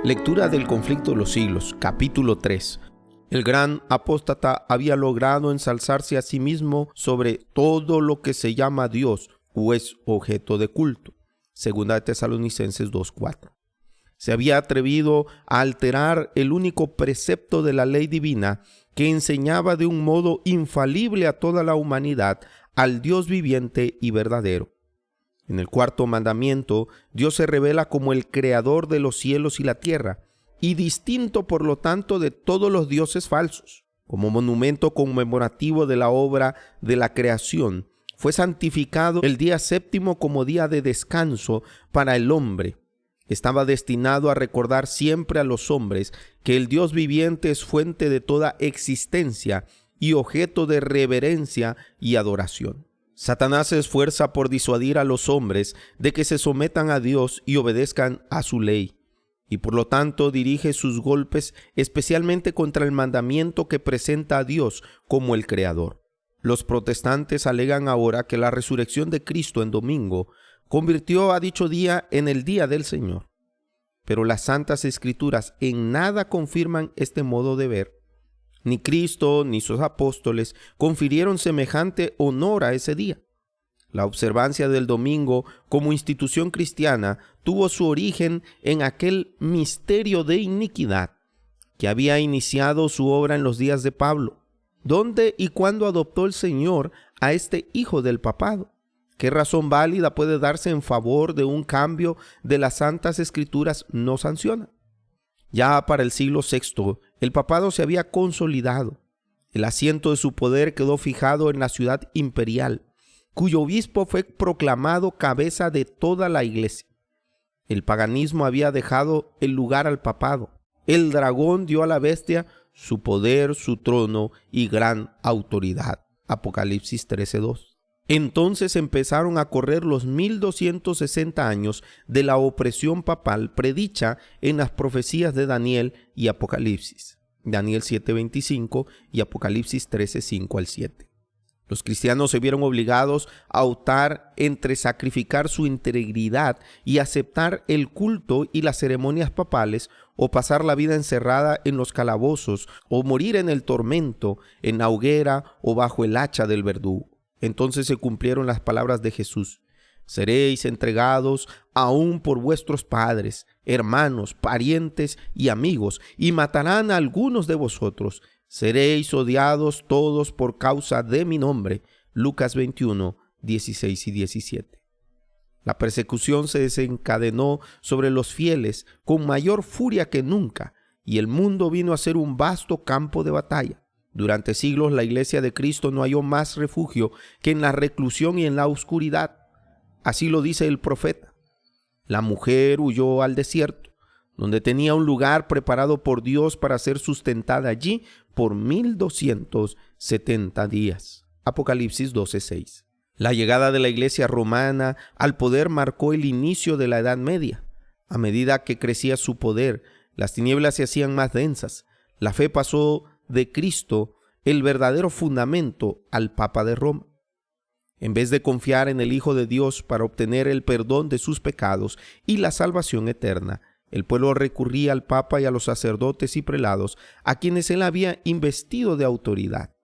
Lectura del conflicto de los siglos, capítulo 3. El gran apóstata había logrado ensalzarse a sí mismo sobre todo lo que se llama Dios o es objeto de culto. Segunda de Tesalonicenses 2:4. Se había atrevido a alterar el único precepto de la ley divina que enseñaba de un modo infalible a toda la humanidad al Dios viviente y verdadero. En el cuarto mandamiento, Dios se revela como el creador de los cielos y la tierra, y distinto por lo tanto de todos los dioses falsos. Como monumento conmemorativo de la obra de la creación, fue santificado el día séptimo como día de descanso para el hombre. Estaba destinado a recordar siempre a los hombres que el Dios viviente es fuente de toda existencia y objeto de reverencia y adoración. Satanás se esfuerza por disuadir a los hombres de que se sometan a Dios y obedezcan a su ley, y por lo tanto dirige sus golpes especialmente contra el mandamiento que presenta a Dios como el Creador. Los protestantes alegan ahora que la resurrección de Cristo en domingo convirtió a dicho día en el día del Señor. Pero las Santas Escrituras en nada confirman este modo de ver. Ni Cristo ni sus apóstoles confirieron semejante honor a ese día. La observancia del domingo como institución cristiana tuvo su origen en aquel misterio de iniquidad que había iniciado su obra en los días de Pablo. ¿Dónde y cuándo adoptó el Señor a este hijo del papado? ¿Qué razón válida puede darse en favor de un cambio de las Santas Escrituras no sanciona? Ya para el siglo VI, el papado se había consolidado. El asiento de su poder quedó fijado en la ciudad imperial, cuyo obispo fue proclamado cabeza de toda la iglesia. El paganismo había dejado el lugar al papado. El dragón dio a la bestia su poder, su trono y gran autoridad. Apocalipsis 13:2. Entonces empezaron a correr los 1260 años de la opresión papal predicha en las profecías de Daniel y Apocalipsis. Daniel 7:25 y Apocalipsis 13:5 al 7. Los cristianos se vieron obligados a optar entre sacrificar su integridad y aceptar el culto y las ceremonias papales, o pasar la vida encerrada en los calabozos, o morir en el tormento, en la hoguera o bajo el hacha del verdugo. Entonces se cumplieron las palabras de Jesús: seréis entregados aún por vuestros padres, hermanos, parientes y amigos, y matarán a algunos de vosotros. Seréis odiados todos por causa de mi nombre. Lucas 21, 16 y 17. La persecución se desencadenó sobre los fieles con mayor furia que nunca, y el mundo vino a ser un vasto campo de batalla. Durante siglos la Iglesia de Cristo no halló más refugio que en la reclusión y en la oscuridad. Así lo dice el profeta. La mujer huyó al desierto, donde tenía un lugar preparado por Dios para ser sustentada allí por 1270 días. Apocalipsis 12:6. La llegada de la Iglesia romana al poder marcó el inicio de la Edad Media. A medida que crecía su poder, las tinieblas se hacían más densas. La fe pasó de Cristo, el verdadero fundamento, al Papa de Roma. En vez de confiar en el Hijo de Dios para obtener el perdón de sus pecados y la salvación eterna, el pueblo recurría al Papa y a los sacerdotes y prelados, a quienes él había investido de autoridad.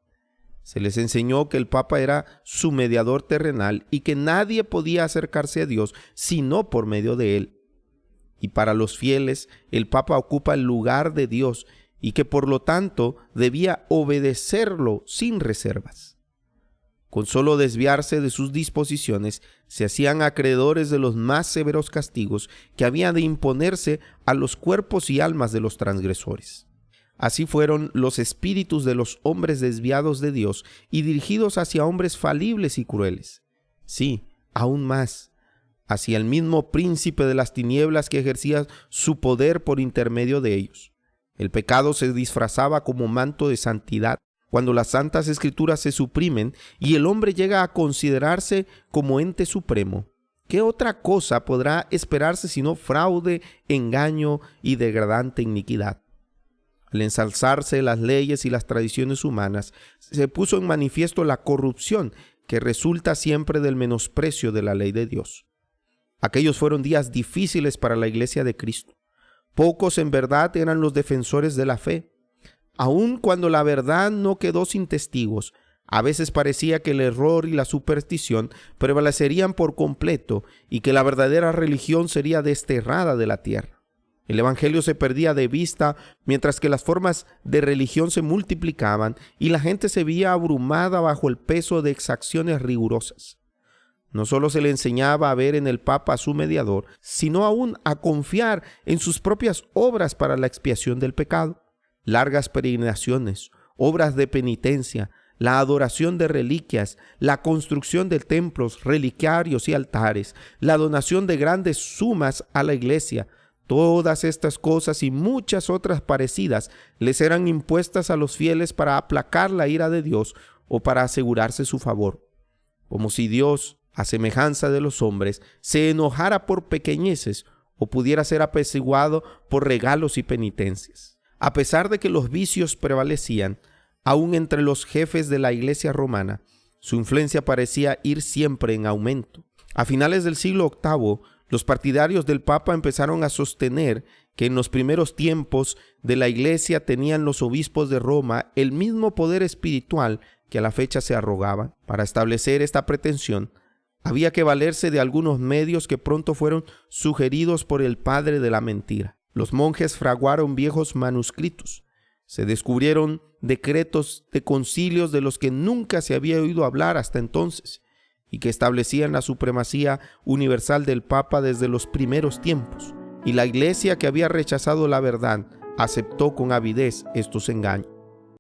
Se les enseñó que el Papa era su mediador terrenal y que nadie podía acercarse a Dios sino por medio de él. Y para los fieles, el Papa ocupa el lugar de Dios y que por lo tanto debía obedecerlo sin reservas. Con solo desviarse de sus disposiciones, se hacían acreedores de los más severos castigos que habían de imponerse a los cuerpos y almas de los transgresores. Así fueron los espíritus de los hombres desviados de Dios y dirigidos hacia hombres falibles y crueles. Sí, aún más, hacia el mismo príncipe de las tinieblas que ejercía su poder por intermedio de ellos. El pecado se disfrazaba como manto de santidad cuando las Santas Escrituras se suprimen y el hombre llega a considerarse como ente supremo. ¿Qué otra cosa podrá esperarse sino fraude, engaño y degradante iniquidad? Al ensalzarse las leyes y las tradiciones humanas, se puso en manifiesto la corrupción que resulta siempre del menosprecio de la ley de Dios. Aquellos fueron días difíciles para la Iglesia de Cristo. Pocos en verdad eran los defensores de la fe. Aun cuando la verdad no quedó sin testigos, a veces parecía que el error y la superstición prevalecerían por completo y que la verdadera religión sería desterrada de la tierra. El evangelio se perdía de vista mientras que las formas de religión se multiplicaban y la gente se veía abrumada bajo el peso de exacciones rigurosas. No solo se le enseñaba a ver en el Papa a su mediador, sino aún a confiar en sus propias obras para la expiación del pecado. Largas peregrinaciones, obras de penitencia, la adoración de reliquias, la construcción de templos, reliquiarios y altares, la donación de grandes sumas a la iglesia, todas estas cosas y muchas otras parecidas les eran impuestas a los fieles para aplacar la ira de Dios o para asegurarse su favor. Como si Dios, a semejanza de los hombres, se enojara por pequeñeces o pudiera ser apaciguado por regalos y penitencias. A pesar de que los vicios prevalecían, aún entre los jefes de la iglesia romana, su influencia parecía ir siempre en aumento. A finales del siglo VIII, los partidarios del Papa empezaron a sostener que en los primeros tiempos de la iglesia tenían los obispos de Roma el mismo poder espiritual que a la fecha se arrogaban. Para establecer esta pretensión, había que valerse de algunos medios que pronto fueron sugeridos por el padre de la mentira. Los monjes fraguaron viejos manuscritos. Se descubrieron decretos de concilios de los que nunca se había oído hablar hasta entonces y que establecían la supremacía universal del Papa desde los primeros tiempos. Y la iglesia, que había rechazado la verdad, aceptó con avidez estos engaños.